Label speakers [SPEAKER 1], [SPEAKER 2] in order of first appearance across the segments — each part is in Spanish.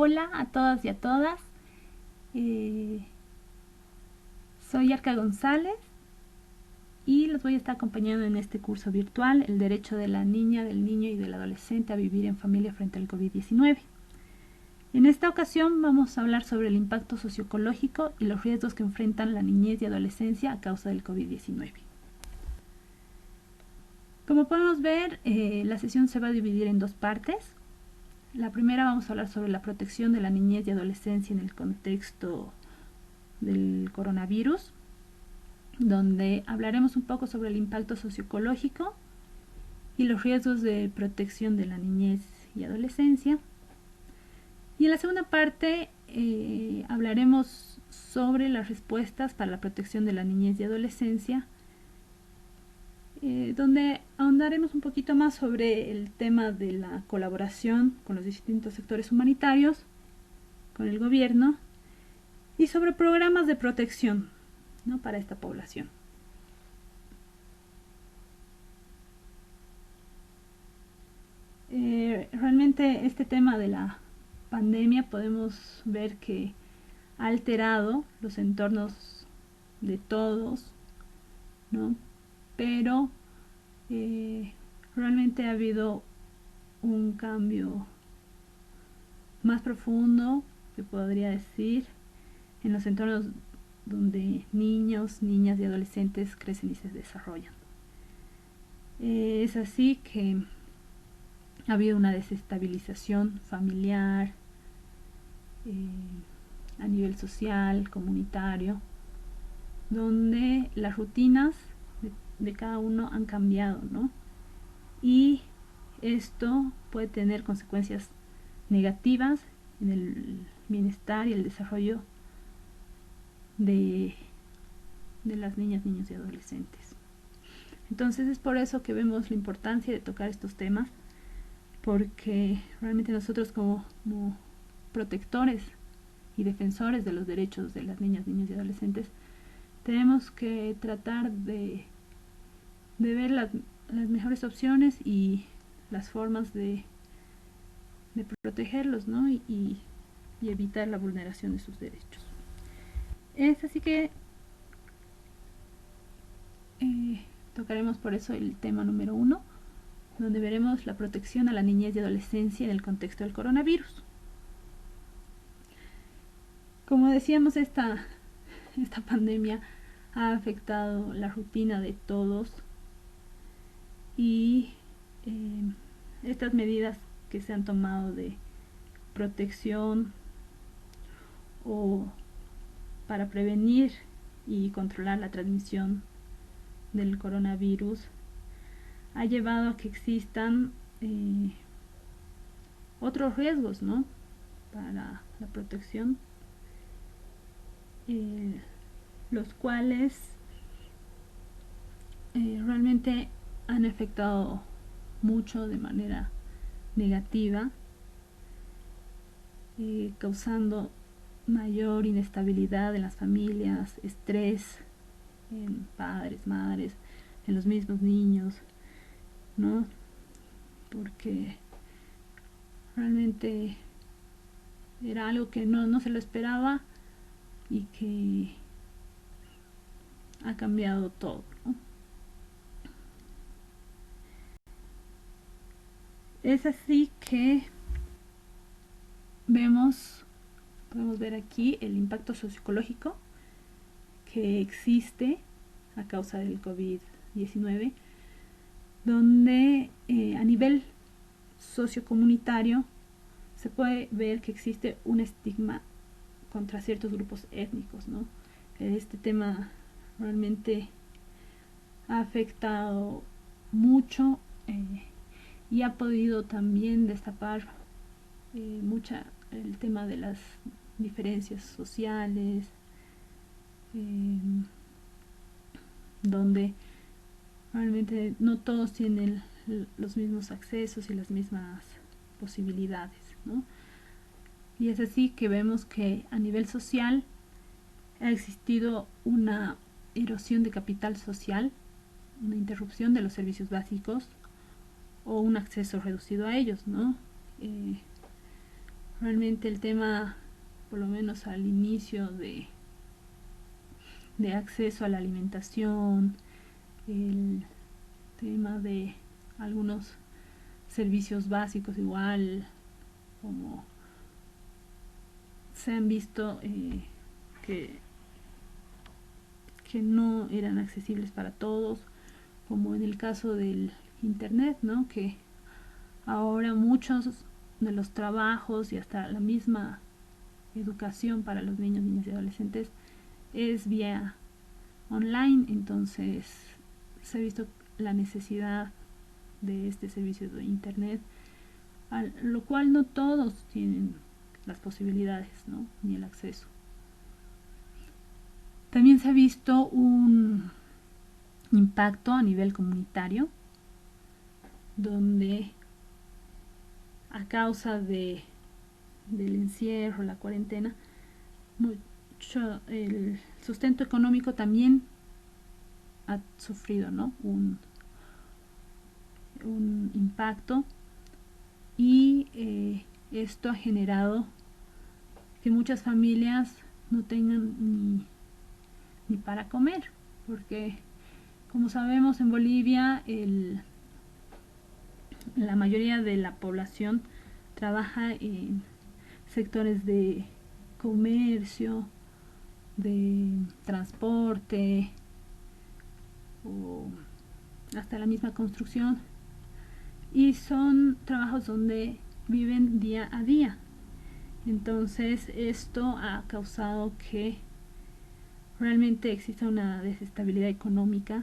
[SPEAKER 1] Hola a todas y a todas. Eh, Soy Arca González y los voy a estar acompañando en este curso virtual, El derecho de la niña, del niño y del adolescente a vivir en familia frente al COVID-19. En esta ocasión vamos a hablar sobre el impacto socioecológico y los riesgos que enfrentan la niñez y adolescencia a causa del COVID-19. Como podemos ver, la sesión se va a dividir en dos partes. La primera vamos a hablar sobre la protección de la niñez y adolescencia en el contexto del coronavirus, donde hablaremos un poco sobre el impacto socioecológico y los riesgos de protección de la niñez y adolescencia. Y en la segunda parte hablaremos sobre las respuestas para la protección de la niñez y adolescencia, donde ahondaremos un poquito más sobre el tema de la colaboración con los distintos sectores humanitarios, con el gobierno y sobre programas de protección, ¿no?, para esta población. Realmente este tema de la pandemia podemos ver que ha alterado los entornos de todos, ¿no? Pero realmente ha habido un cambio más profundo, se podría decir, en los entornos donde niños, niñas y adolescentes crecen y se desarrollan. Es así que ha habido una desestabilización familiar, a nivel social, comunitario, donde las rutinas de cada uno han cambiado, ¿no? Y esto puede tener consecuencias negativas en el bienestar y el desarrollo de las niñas, niños y adolescentes. Entonces es por eso que vemos la importancia de tocar estos temas, porque realmente nosotros como protectores y defensores de los derechos de las niñas, niños y adolescentes tenemos que tratar de ver las mejores opciones y las formas de protegerlos, ¿no? y evitar la vulneración de sus derechos. Es así que tocaremos por eso el tema número 1, donde veremos la protección a la niñez y adolescencia en el contexto del coronavirus. Como decíamos, esta pandemia ha afectado la rutina de todos y estas medidas que se han tomado de protección o para prevenir y controlar la transmisión del coronavirus ha llevado a que existan otros riesgos, ¿no?, para la protección, los cuales realmente han afectado mucho de manera negativa, causando mayor inestabilidad en las familias, estrés en padres, madres, en los mismos niños, ¿no? Porque realmente era algo que no se lo esperaba y que ha cambiado todo, ¿no? Es así que podemos ver aquí el impacto socioecológico que existe a causa del COVID-19, donde a nivel sociocomunitario se puede ver que existe un estigma contra ciertos grupos étnicos, ¿no? Este tema realmente ha afectado mucho y ha podido también destapar el tema de las diferencias sociales, donde realmente no todos tienen los mismos accesos y las mismas posibilidades, ¿no? Y es así que vemos que a nivel social ha existido una erosión de capital social, una interrupción de los servicios básicos o un acceso reducido a ellos, ¿no? realmente el tema, por lo menos al inicio de acceso a la alimentación, el tema de algunos servicios básicos igual, como se han visto que, que no eran accesibles para todos, como en el caso del internet, ¿no? Que ahora muchos de los trabajos y hasta la misma educación para los niños, niñas y adolescentes es vía online, entonces se ha visto la necesidad de este servicio de internet, a lo cual no todos tienen las posibilidades, ¿no? Ni el acceso. También se ha visto un impacto a nivel comunitario, donde a causa del encierro, la cuarentena, mucho el sustento económico también ha sufrido, ¿no? un impacto, y esto ha generado que muchas familias no tengan ni para comer, porque como sabemos en Bolivia la mayoría de la población trabaja en sectores de comercio, de transporte o hasta la misma construcción, y son trabajos donde viven día a día. Entonces esto ha causado que realmente exista una desestabilidad económica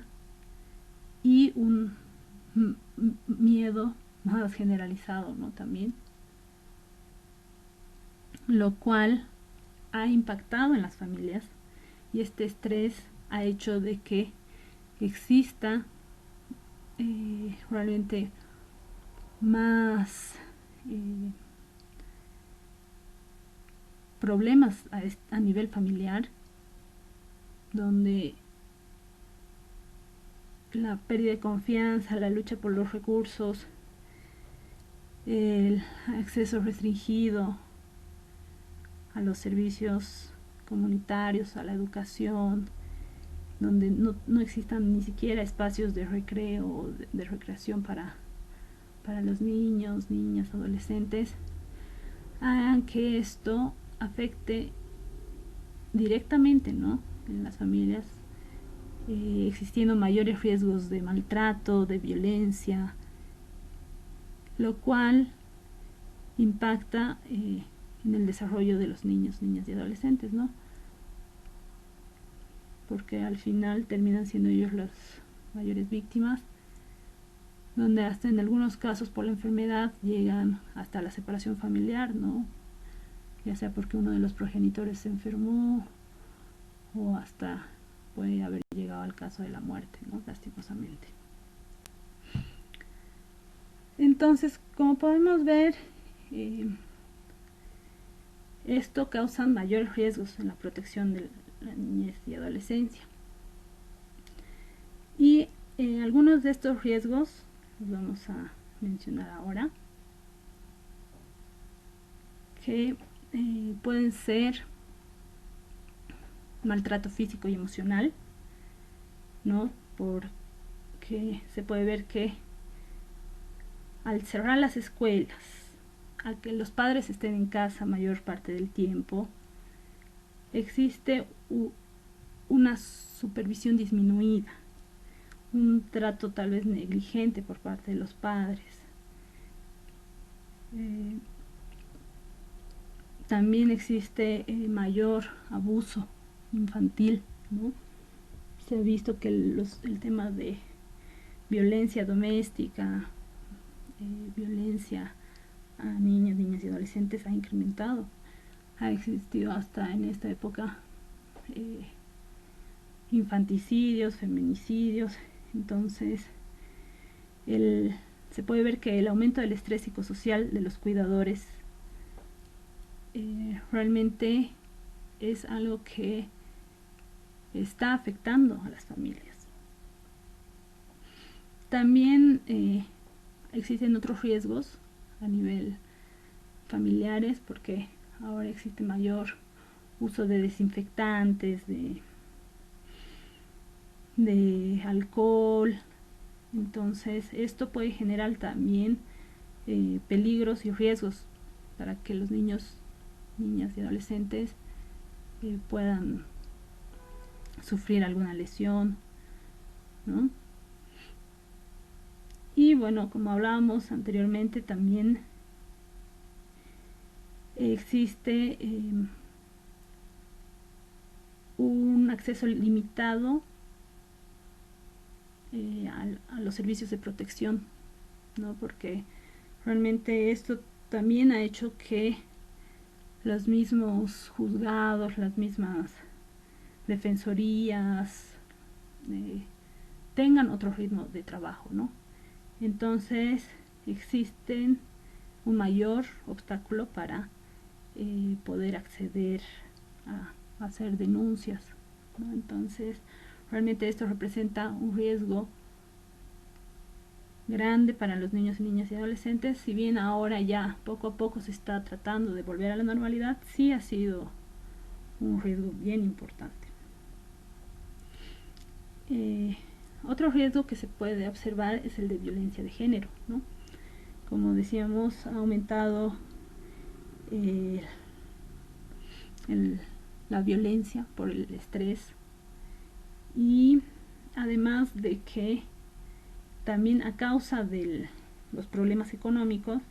[SPEAKER 1] y un miedo más generalizado, ¿no? También, lo cual ha impactado en las familias, y este estrés ha hecho de que exista realmente más problemas a nivel familiar, donde la pérdida de confianza, la lucha por los recursos, el acceso restringido a los servicios comunitarios, a la educación, donde no existan ni siquiera espacios de recreo o de recreación para los niños, niñas, adolescentes, hagan que esto afecte directamente, ¿no? En las familias, existiendo mayores riesgos de maltrato, de violencia, lo cual impacta en el desarrollo de los niños, niñas y adolescentes, ¿no? Porque al final terminan siendo ellos las mayores víctimas, donde hasta en algunos casos por la enfermedad llegan hasta la separación familiar, ¿no? Ya sea porque uno de los progenitores se enfermó, o hasta puede haber llegado al caso de la muerte, ¿no? Lastimosamente. Entonces, como podemos ver, esto causa mayores riesgos en la protección de la niñez y adolescencia. Y algunos de estos riesgos los vamos a mencionar ahora, que pueden ser maltrato físico y emocional, ¿no? Porque se puede ver que al cerrar las escuelas, al que los padres estén en casa mayor parte del tiempo, existe una supervisión disminuida, un trato tal vez negligente por parte de los padres. También existe mayor abuso infantil, ¿no? Se ha visto que el tema de violencia doméstica, violencia a niños, niñas y adolescentes ha incrementado. Ha existido hasta en esta época infanticidios, feminicidios. Entonces se puede ver que el aumento del estrés psicosocial de los cuidadores realmente es algo que está afectando a las familias. También existen otros riesgos a nivel familiares, porque ahora existe mayor uso de desinfectantes, de alcohol. Entonces esto puede generar también peligros y riesgos para que los niños, niñas y adolescentes puedan sufrir alguna lesión, ¿no? Y bueno, como hablábamos anteriormente, también existe un acceso limitado a los servicios de protección, ¿no? Porque realmente esto también ha hecho que los mismos juzgados, las mismas defensorías tengan otro ritmo de trabajo, ¿no? Entonces existen un mayor obstáculo para poder acceder a hacer denuncias, ¿no? Entonces realmente esto representa un riesgo grande para los niños y niñas y adolescentes. Si bien ahora ya poco a poco se está tratando de volver a la normalidad, sí ha sido un riesgo bien importante. Otro riesgo que se puede observar es el de violencia de género, ¿no? Como decíamos, ha aumentado la violencia por el estrés, y además de que también a causa de los problemas económicos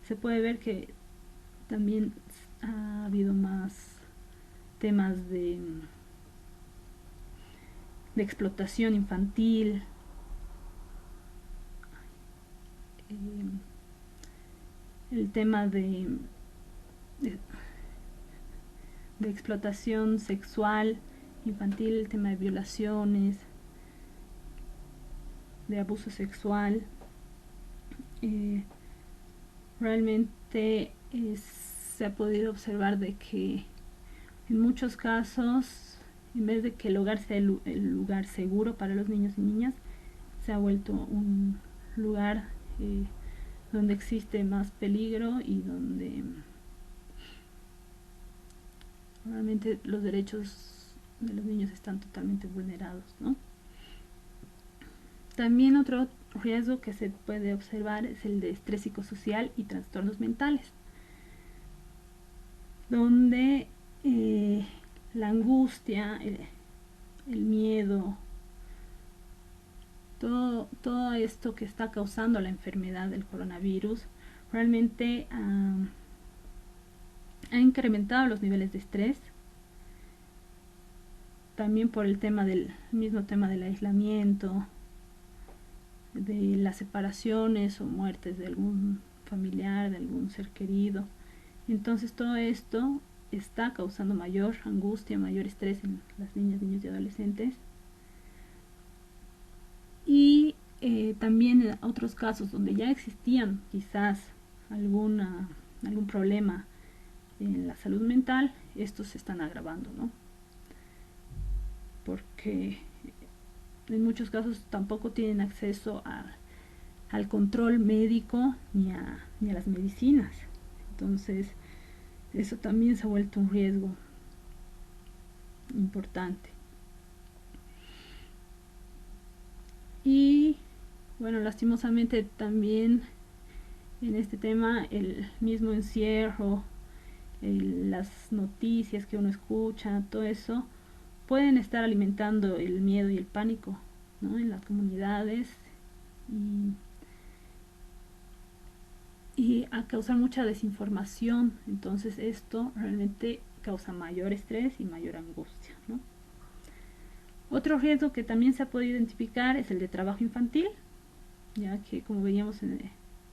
[SPEAKER 1] se puede ver que también ha habido más temas de explotación infantil, el tema de explotación sexual infantil, el tema de violaciones, de abuso sexual. Realmente se ha podido observar de que en muchos casos, en vez de que el hogar sea el lugar seguro para los niños y niñas, se ha vuelto un lugar donde existe más peligro y donde realmente los derechos de los niños están totalmente vulnerados, ¿no? También otro riesgo que se puede observar es el de estrés psicosocial y trastornos mentales, donde la angustia, el miedo, todo esto que está causando la enfermedad del coronavirus realmente ha incrementado los niveles de estrés, también por el mismo tema del aislamiento, de las separaciones o muertes de algún familiar, de algún ser querido. Entonces todo esto está causando mayor angustia, mayor estrés en las niñas, niños y adolescentes. Y también en otros casos donde ya existían quizás algún problema en la salud mental, estos se están agravando, ¿no? Porque en muchos casos tampoco tienen acceso al control médico ni a las medicinas. Entonces eso también se ha vuelto un riesgo importante. Y bueno, lastimosamente también en este tema el mismo encierro, las noticias que uno escucha, todo eso pueden estar alimentando el miedo y el pánico, ¿no? En las comunidades, y a causar mucha desinformación. Entonces esto realmente causa mayor estrés y mayor angustia, ¿no? Otro riesgo que también se ha podido identificar es el de trabajo infantil, ya que como veíamos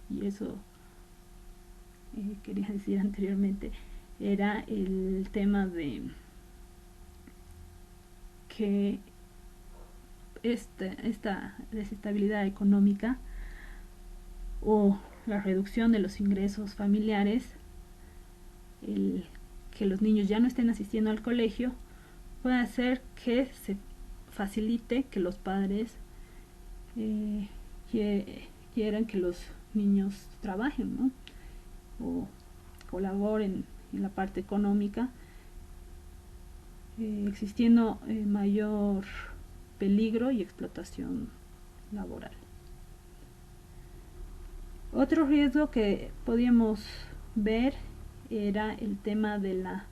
[SPEAKER 1] y eso quería decir anteriormente, era el tema de que esta desestabilidad económica o la reducción de los ingresos familiares, que los niños ya no estén asistiendo al colegio, puede hacer que se facilite que los padres quieran que los niños trabajen, ¿no? o colaboren en la parte económica, existiendo mayor peligro y explotación laboral. Otro riesgo que podíamos ver era el tema de la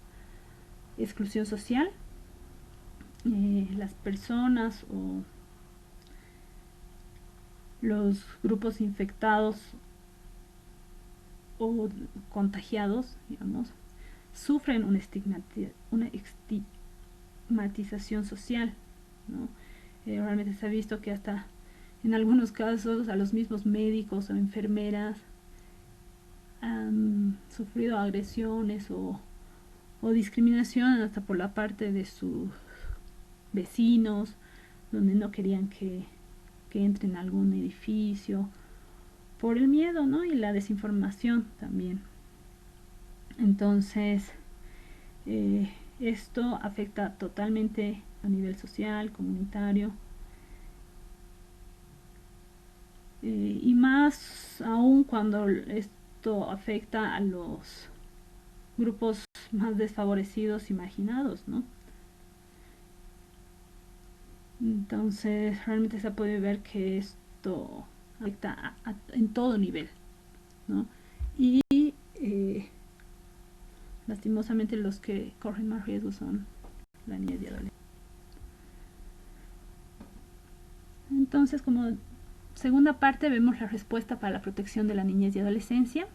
[SPEAKER 1] exclusión social. Las personas o los grupos infectados o contagiados, digamos, sufren una estigmatización social, ¿no? Realmente se ha visto que hasta en algunos casos a los mismos médicos o enfermeras han sufrido agresiones o discriminación hasta por la parte de sus vecinos, donde no querían que entren a algún edificio, por el miedo, ¿no? Y la desinformación también. Entonces, esto afecta totalmente a nivel social, comunitario, y más aún cuando esto afecta a los grupos más desfavorecidos y marginados, ¿no? Entonces realmente se puede ver que esto afecta en todo nivel, ¿no? Y lastimosamente los que corren más riesgo son la niñez y adolescencia. Entonces, como segunda parte, vemos la respuesta para la protección de la niñez y adolescencia,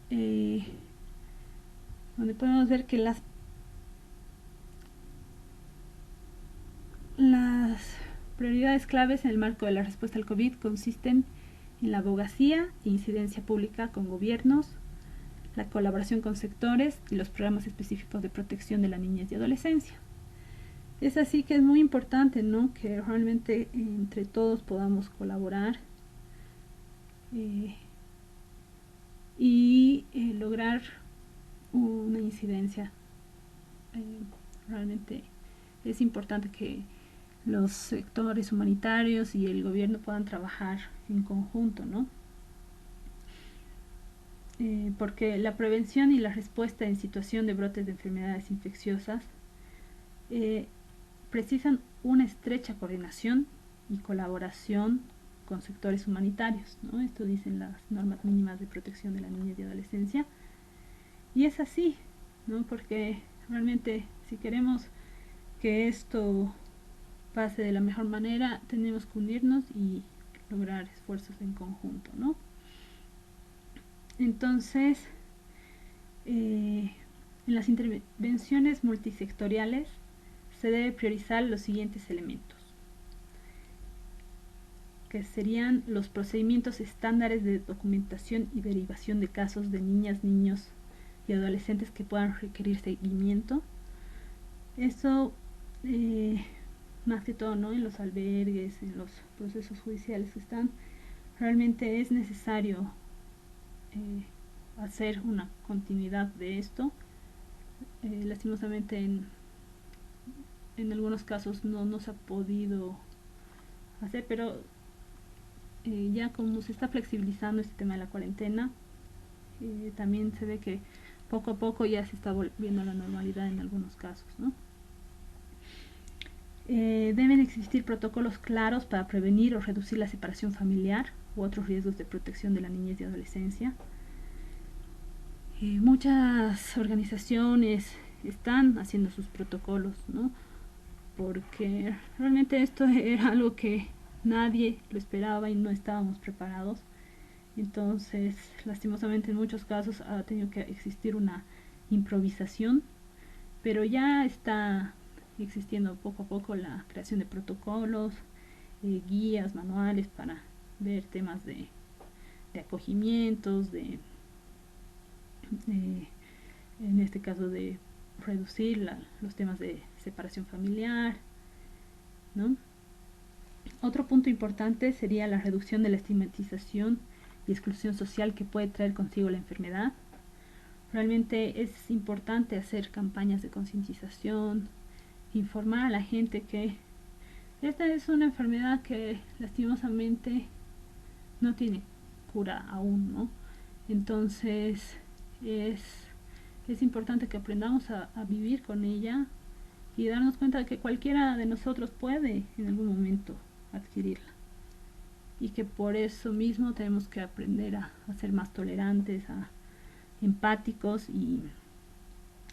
[SPEAKER 1] donde podemos ver que las prioridades claves en el marco de la respuesta al COVID consisten en la abogacía e incidencia pública con gobiernos, la colaboración con sectores y los programas específicos de protección de la niñez y adolescencia. Es así que es muy importante, ¿no?, que realmente entre todos podamos colaborar y lograr una incidencia. Realmente es importante que los sectores humanitarios y el gobierno puedan trabajar en conjunto, ¿no? Porque la prevención y la respuesta en situación de brotes de enfermedades infecciosas precisan una estrecha coordinación y colaboración con sectores humanitarios, ¿no? Esto dicen las normas mínimas de protección de la niñez y adolescencia. Y es así, ¿no? Porque realmente si queremos que esto pase de la mejor manera, tenemos que unirnos y lograr esfuerzos en conjunto, ¿no? Entonces, en las intervenciones multisectoriales se debe priorizar los siguientes elementos, que serían los procedimientos estándares de documentación y derivación de casos de niñas, niños y adolescentes que puedan requerir seguimiento. Eso, más que todo, ¿no?, en los albergues, en los procesos judiciales que están, realmente es necesario hacer una continuidad de esto. Lastimosamente en algunos casos no se ha podido hacer, pero ya como se está flexibilizando este tema de la cuarentena, también se ve que poco a poco ya se está volviendo a la normalidad en algunos casos, ¿no? Deben existir protocolos claros para prevenir o reducir la separación familiar u otros riesgos de protección de la niñez y adolescencia. Muchas organizaciones están haciendo sus protocolos, ¿no?, porque realmente esto era algo que nadie lo esperaba y no estábamos preparados. Entonces, lastimosamente en muchos casos ha tenido que existir una improvisación, pero ya está existiendo poco a poco la creación de protocolos, guías, manuales para ver temas de acogimientos, en este caso de reducir los temas de separación familiar, ¿no? Otro punto importante sería la reducción de la estigmatización y exclusión social que puede traer consigo la enfermedad. Realmente es importante hacer campañas de concientización, informar a la gente que esta es una enfermedad que lastimosamente no tiene cura aún, ¿no? Entonces es importante que aprendamos a vivir con ella y darnos cuenta de que cualquiera de nosotros puede en algún momento adquirirla, y que por eso mismo tenemos que aprender a ser más tolerantes, empáticos y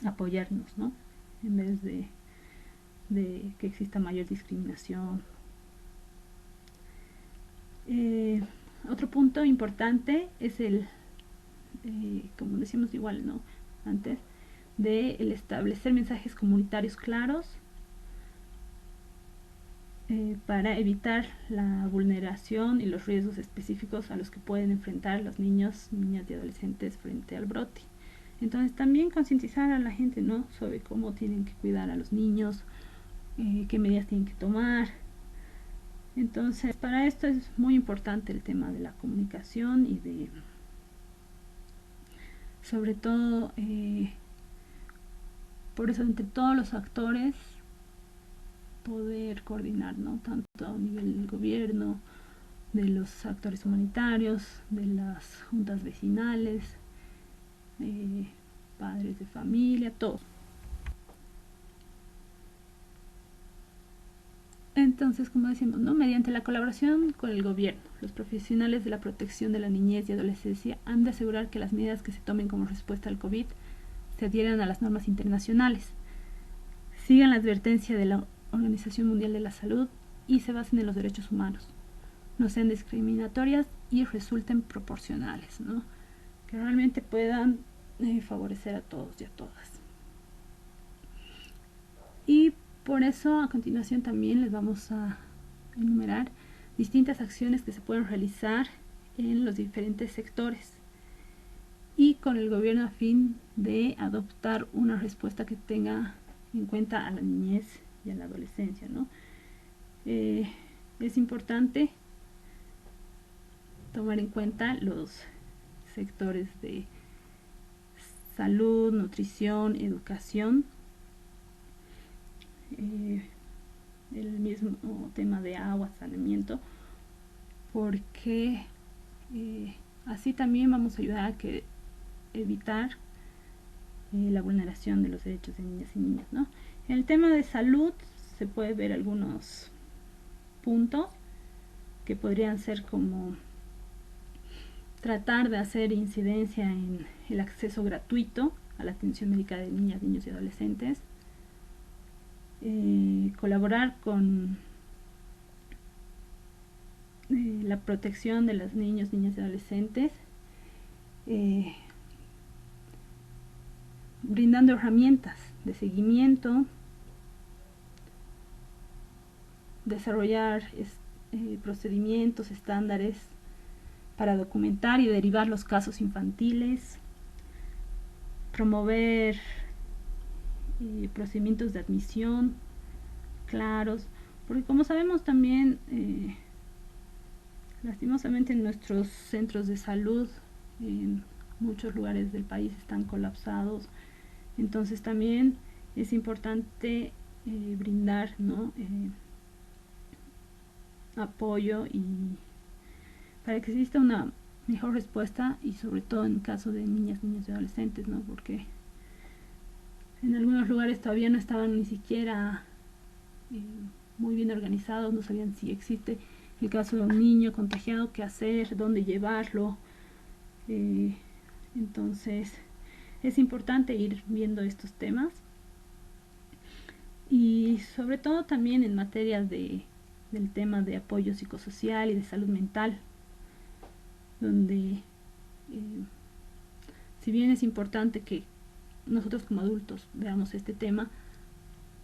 [SPEAKER 1] apoyarnos, ¿no? En vez de que exista mayor discriminación. Otro punto importante es como decimos igual, ¿no? Antes, de el establecer mensajes comunitarios claros para evitar la vulneración y los riesgos específicos a los que pueden enfrentar los niños, niñas y adolescentes frente al brote. Entonces también concientizar a la gente, ¿no? Sobre cómo tienen que cuidar a los niños, qué medidas tienen que tomar. Entonces, para esto es muy importante el tema de la comunicación y de, sobre todo, por eso entre todos los actores poder coordinar, ¿no? Tanto a nivel del gobierno, de los actores humanitarios, de las juntas vecinales, padres de familia, todo. Entonces, como decimos, ¿no? Mediante la colaboración con el gobierno, los profesionales de la protección de la niñez y adolescencia han de asegurar que las medidas que se tomen como respuesta al COVID se adhieran a las normas internacionales, sigan la advertencia de la Organización Mundial de la Salud y se basen en los derechos humanos, no sean discriminatorias y resulten proporcionales, ¿no? Que realmente puedan favorecer a todos y a todas. Y por eso a continuación también les vamos a enumerar distintas acciones que se pueden realizar en los diferentes sectores y con el gobierno a fin de adoptar una respuesta que tenga en cuenta a la niñez y a la adolescencia, ¿no? Es importante tomar en cuenta los sectores de salud, nutrición, educación, el mismo tema de agua, saneamiento, porque así también vamos a ayudar a evitar la vulneración de los derechos de niñas y niños, ¿no? En el tema de salud se puede ver algunos puntos que podrían ser como tratar de hacer incidencia en el acceso gratuito a la atención médica de niñas, niños y adolescentes, colaborar con la protección de los niños, niñas y adolescentes, brindando herramientas de seguimiento, desarrollar procedimientos, estándares para documentar y derivar los casos infantiles, promover procedimientos de admisión claros, porque como sabemos también, lastimosamente nuestros centros de salud en muchos lugares del país están colapsados, entonces también es importante brindar, ¿no? Apoyo y para que exista una mejor respuesta, y sobre todo en caso de niñas, niños y adolescentes, ¿no? Porque en algunos lugares todavía no estaban ni siquiera muy bien organizados, no sabían si existe el caso de un niño contagiado, qué hacer, dónde llevarlo. Entonces es importante ir viendo estos temas, y sobre todo también en materia del tema de apoyo psicosocial y de salud mental, donde si bien es importante que nosotros como adultos veamos este tema,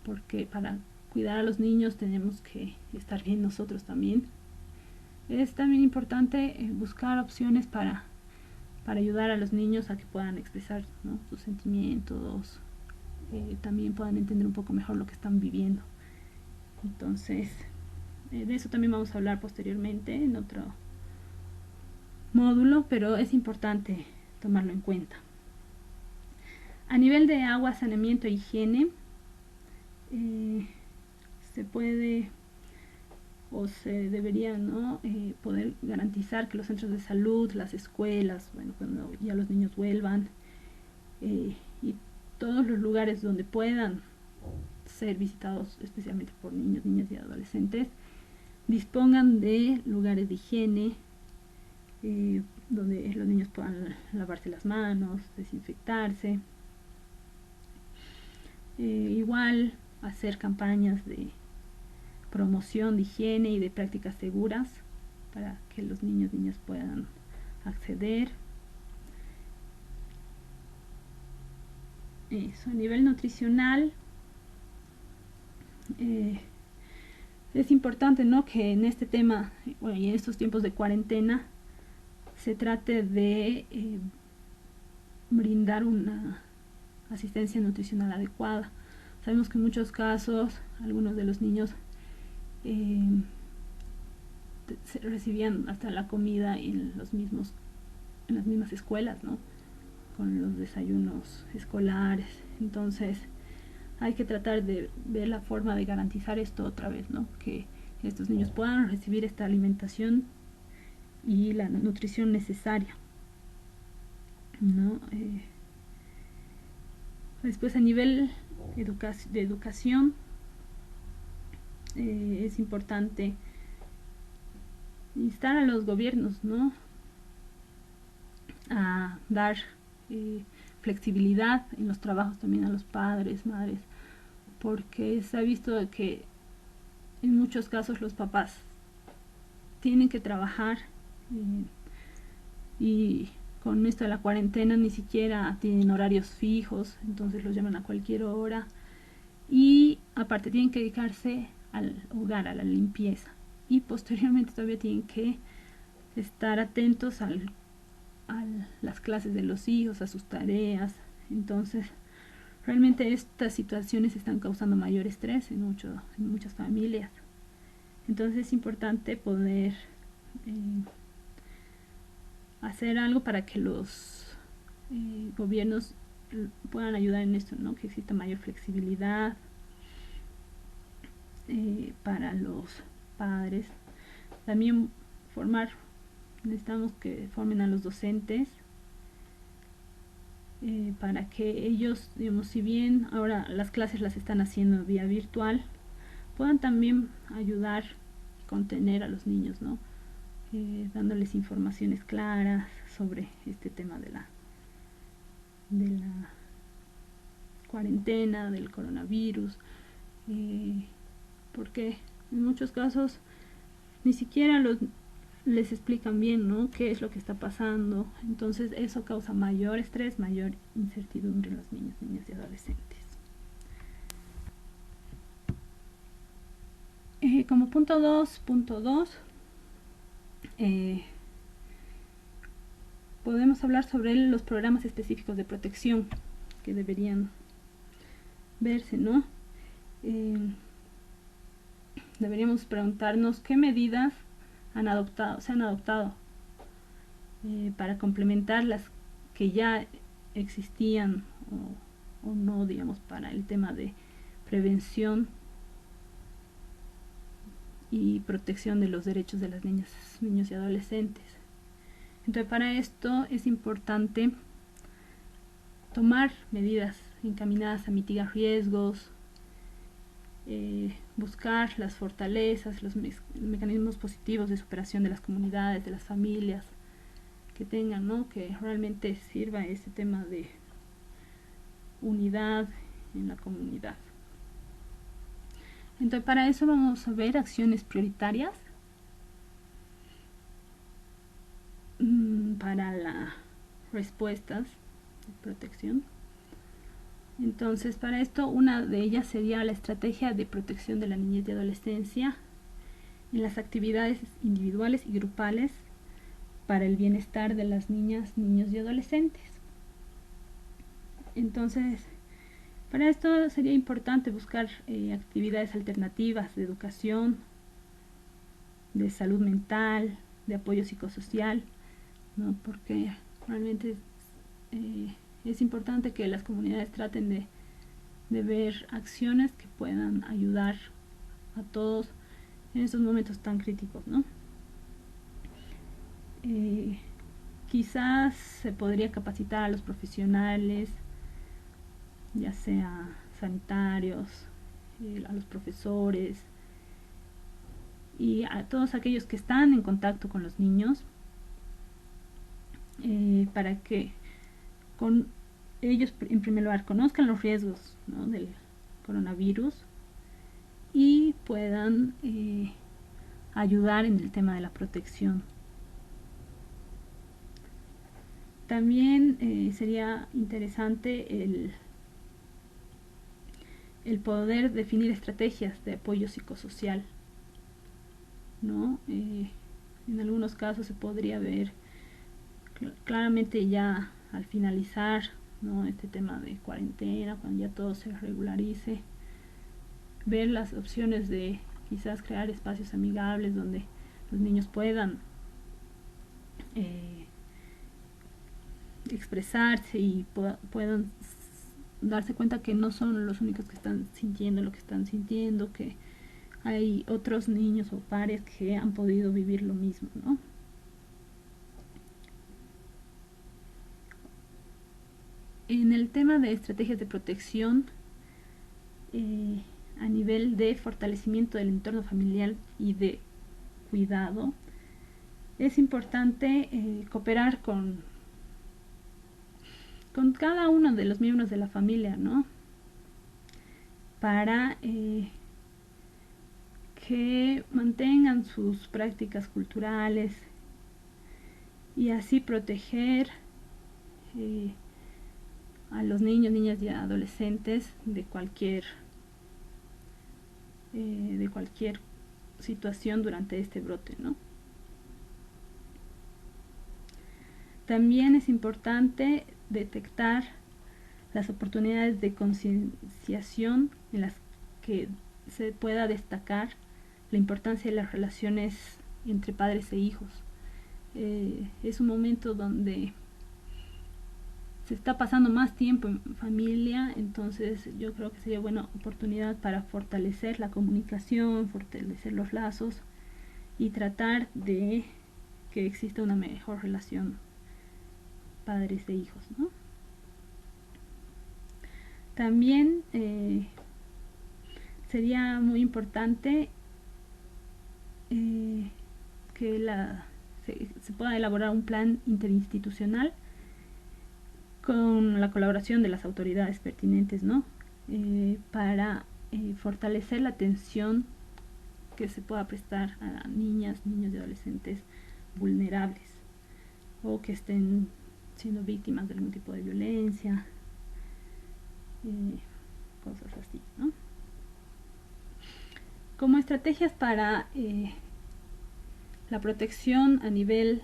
[SPEAKER 1] porque para cuidar a los niños tenemos que estar bien nosotros también, es también importante buscar opciones para ayudar a los niños a que puedan expresar, ¿no? Sus sentimientos, también puedan entender un poco mejor lo que están viviendo. Entonces, de eso también vamos a hablar posteriormente en otro módulo, pero es importante tomarlo en cuenta. A nivel de agua, saneamiento e higiene, se puede o se debería, ¿no? Poder garantizar que los centros de salud, las escuelas, bueno, cuando ya los niños vuelvan, y todos los lugares donde puedan ser visitados especialmente por niños, niñas y adolescentes, dispongan de lugares de higiene, donde los niños puedan lavarse las manos, desinfectarse. Igual hacer campañas de promoción de higiene y de prácticas seguras para que los niños y niñas puedan acceder. Eso, a nivel nutricional, es importante, ¿no?, que en este tema, bueno, y en estos tiempos de cuarentena, se trate de brindar una asistencia nutricional adecuada. Sabemos que en muchos casos algunos de los niños recibían hasta la comida en las mismas escuelas, ¿no?, con los desayunos escolares. Entonces hay que tratar de ver la forma de garantizar esto otra vez, ¿no?, que estos niños puedan recibir esta alimentación y la nutrición necesaria, ¿no? Después, a nivel de educación, es importante instar a los gobiernos, ¿no?, a dar flexibilidad en los trabajos también a los padres, madres, porque se ha visto que en muchos casos los papás tienen que trabajar, y con esto de la cuarentena ni siquiera tienen horarios fijos, entonces los llaman a cualquier hora, y aparte tienen que dedicarse al hogar, a la limpieza, y posteriormente todavía tienen que estar atentos a las clases de los hijos, a sus tareas. Entonces realmente estas situaciones están causando mayor estrés en muchas familias. Entonces es importante poder hacer algo para que los gobiernos puedan ayudar en esto, ¿no?, que exista mayor flexibilidad para los padres. También necesitamos que formen a los docentes, para que ellos, digamos, si bien ahora las clases las están haciendo vía virtual, puedan también ayudar y contener a los niños, ¿no?, dándoles informaciones claras sobre este tema de la cuarentena, del coronavirus, porque en muchos casos ni siquiera les explican bien, ¿no?, qué es lo que está pasando. Entonces eso causa mayor estrés, mayor incertidumbre en los niños, niñas y adolescentes. Como punto 2.2, podemos hablar sobre los programas específicos de protección que deberían verse, ¿no? Deberíamos preguntarnos qué medidas se han adoptado para complementar las que ya existían, o no, digamos, para el tema de prevención y protección de los derechos de las niñas, niños y adolescentes. Entonces, para esto es importante tomar medidas encaminadas a mitigar riesgos, buscar las fortalezas, los mecanismos positivos de superación de las comunidades, de las familias que tengan, ¿no?, que realmente sirva ese tema de unidad en la comunidad. Entonces, para eso vamos a ver acciones prioritarias para las respuestas de protección. Entonces, para esto, una de ellas sería la estrategia de protección de la niñez y adolescencia en las actividades individuales y grupales para el bienestar de las niñas, niños y adolescentes. Entonces, para esto sería importante buscar actividades alternativas de educación, de salud mental, de apoyo psicosocial, ¿no?, porque realmente es importante que las comunidades traten de ver acciones que puedan ayudar a todos en estos momentos tan críticos, ¿no? Quizás se podría capacitar a los profesionales, ya sea sanitarios, a los profesores y a todos aquellos que están en contacto con los niños, para que con ellos en primer lugar conozcan los riesgos, ¿no?, del coronavirus y puedan ayudar en el tema de la protección. También sería interesante el poder definir estrategias de apoyo psicosocial, ¿no? En algunos casos se podría ver claramente ya al finalizar, ¿no?, este tema de cuarentena, cuando ya todo se regularice, ver las opciones de quizás crear espacios amigables donde los niños puedan expresarse y puedan darse cuenta que no son los únicos que están sintiendo lo que están sintiendo, que hay otros niños o pares que han podido vivir lo mismo, ¿no? En el tema de estrategias de protección, a nivel de fortalecimiento del entorno familiar y de cuidado, es importante cooperar con cada uno de los miembros de la familia, ¿no? Para que mantengan sus prácticas culturales y así proteger a los niños, niñas y adolescentes de cualquier situación durante este brote, ¿no? También es importante detectar las oportunidades de concienciación en las que se pueda destacar la importancia de las relaciones entre padres e hijos. Es un momento donde se está pasando más tiempo en familia, entonces yo creo que sería buena oportunidad para fortalecer la comunicación, fortalecer los lazos y tratar de que exista una mejor relación padres e hijos, ¿no? También sería muy importante que se pueda elaborar un plan interinstitucional con la colaboración de las autoridades pertinentes, ¿no? Para fortalecer la atención que se pueda prestar a niñas, niños y adolescentes vulnerables o que estén siendo víctimas de algún tipo de violencia, cosas así, ¿no? Como estrategias para la protección a nivel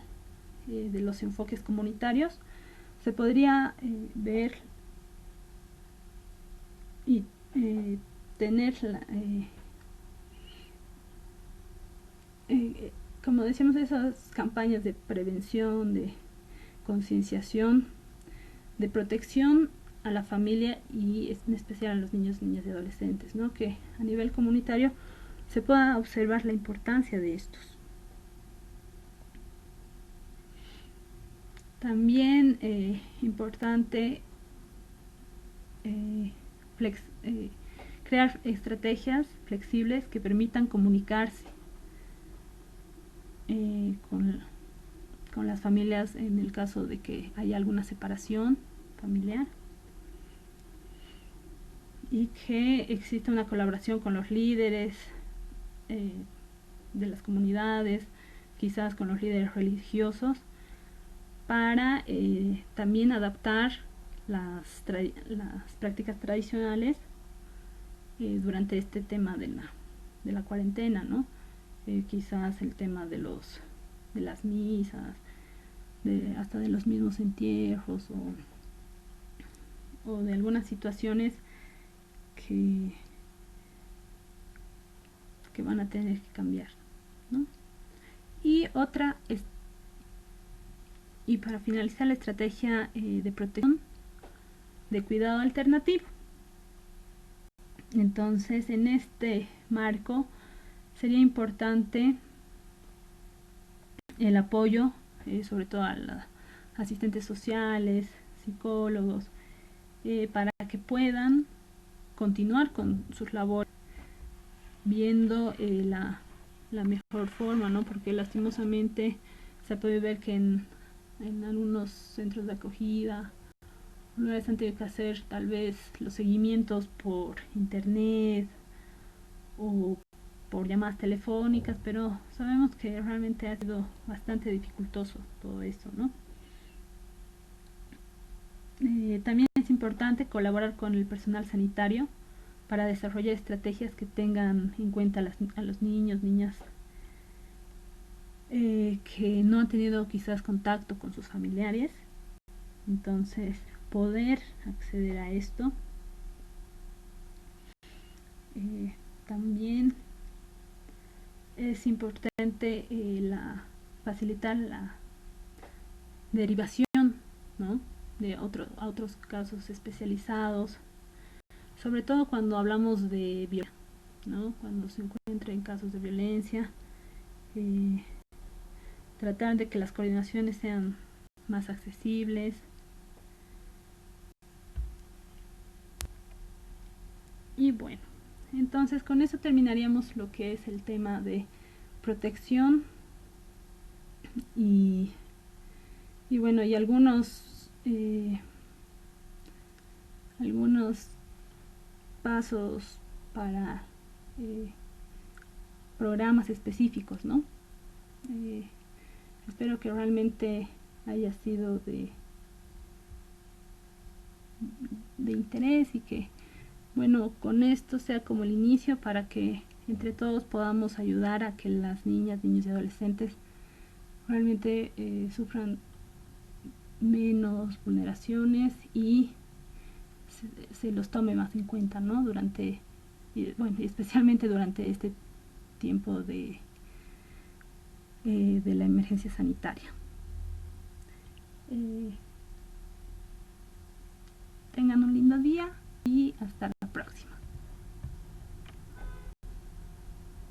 [SPEAKER 1] de los enfoques comunitarios, se podría ver y tener como decíamos, esas campañas de prevención, de concienciación, de protección a la familia y en especial a los niños, niñas y adolescentes, ¿no? Que a nivel comunitario se pueda observar la importancia de estos. También importante crear estrategias flexibles que permitan comunicarse con las familias en el caso de que haya alguna separación familiar y que exista una colaboración con los líderes de las comunidades, quizás con los líderes religiosos, para también adaptar las prácticas tradicionales durante este tema de la cuarentena, ¿no? Quizás el tema de las misas, hasta de los mismos entierros o de algunas situaciones que van a tener que cambiar, ¿no? Y para finalizar, la estrategia de protección de cuidado alternativo. Entonces, en este marco sería importante el apoyo, sobre todo a los asistentes sociales, psicólogos, para que puedan continuar con sus labores viendo la mejor forma, ¿no? Porque lastimosamente se puede ver que en algunos centros de acogida no les han tenido que hacer tal vez los seguimientos por internet o por llamadas telefónicas, pero sabemos que realmente ha sido bastante dificultoso todo esto, ¿no? También es importante colaborar con el personal sanitario para desarrollar estrategias que tengan en cuenta a los niños, niñas que no han tenido quizás contacto con sus familiares. Entonces, poder acceder a esto. También es importante facilitar la derivación, ¿no? De otros casos especializados, sobre todo cuando hablamos de violencia, ¿no? Cuando se encuentren casos de violencia, tratar de que las coordinaciones sean más accesibles. Y bueno, entonces con eso terminaríamos lo que es el tema de protección y bueno, y algunos pasos para programas específicos, ¿no? Espero que realmente haya sido de interés y que, bueno, con esto sea como el inicio para que entre todos podamos ayudar a que las niñas, niños y adolescentes realmente sufran menos vulneraciones y se los tome más en cuenta, ¿no? Durante, bueno, especialmente durante este tiempo de la emergencia sanitaria. Tengan un lindo día y hasta la próxima.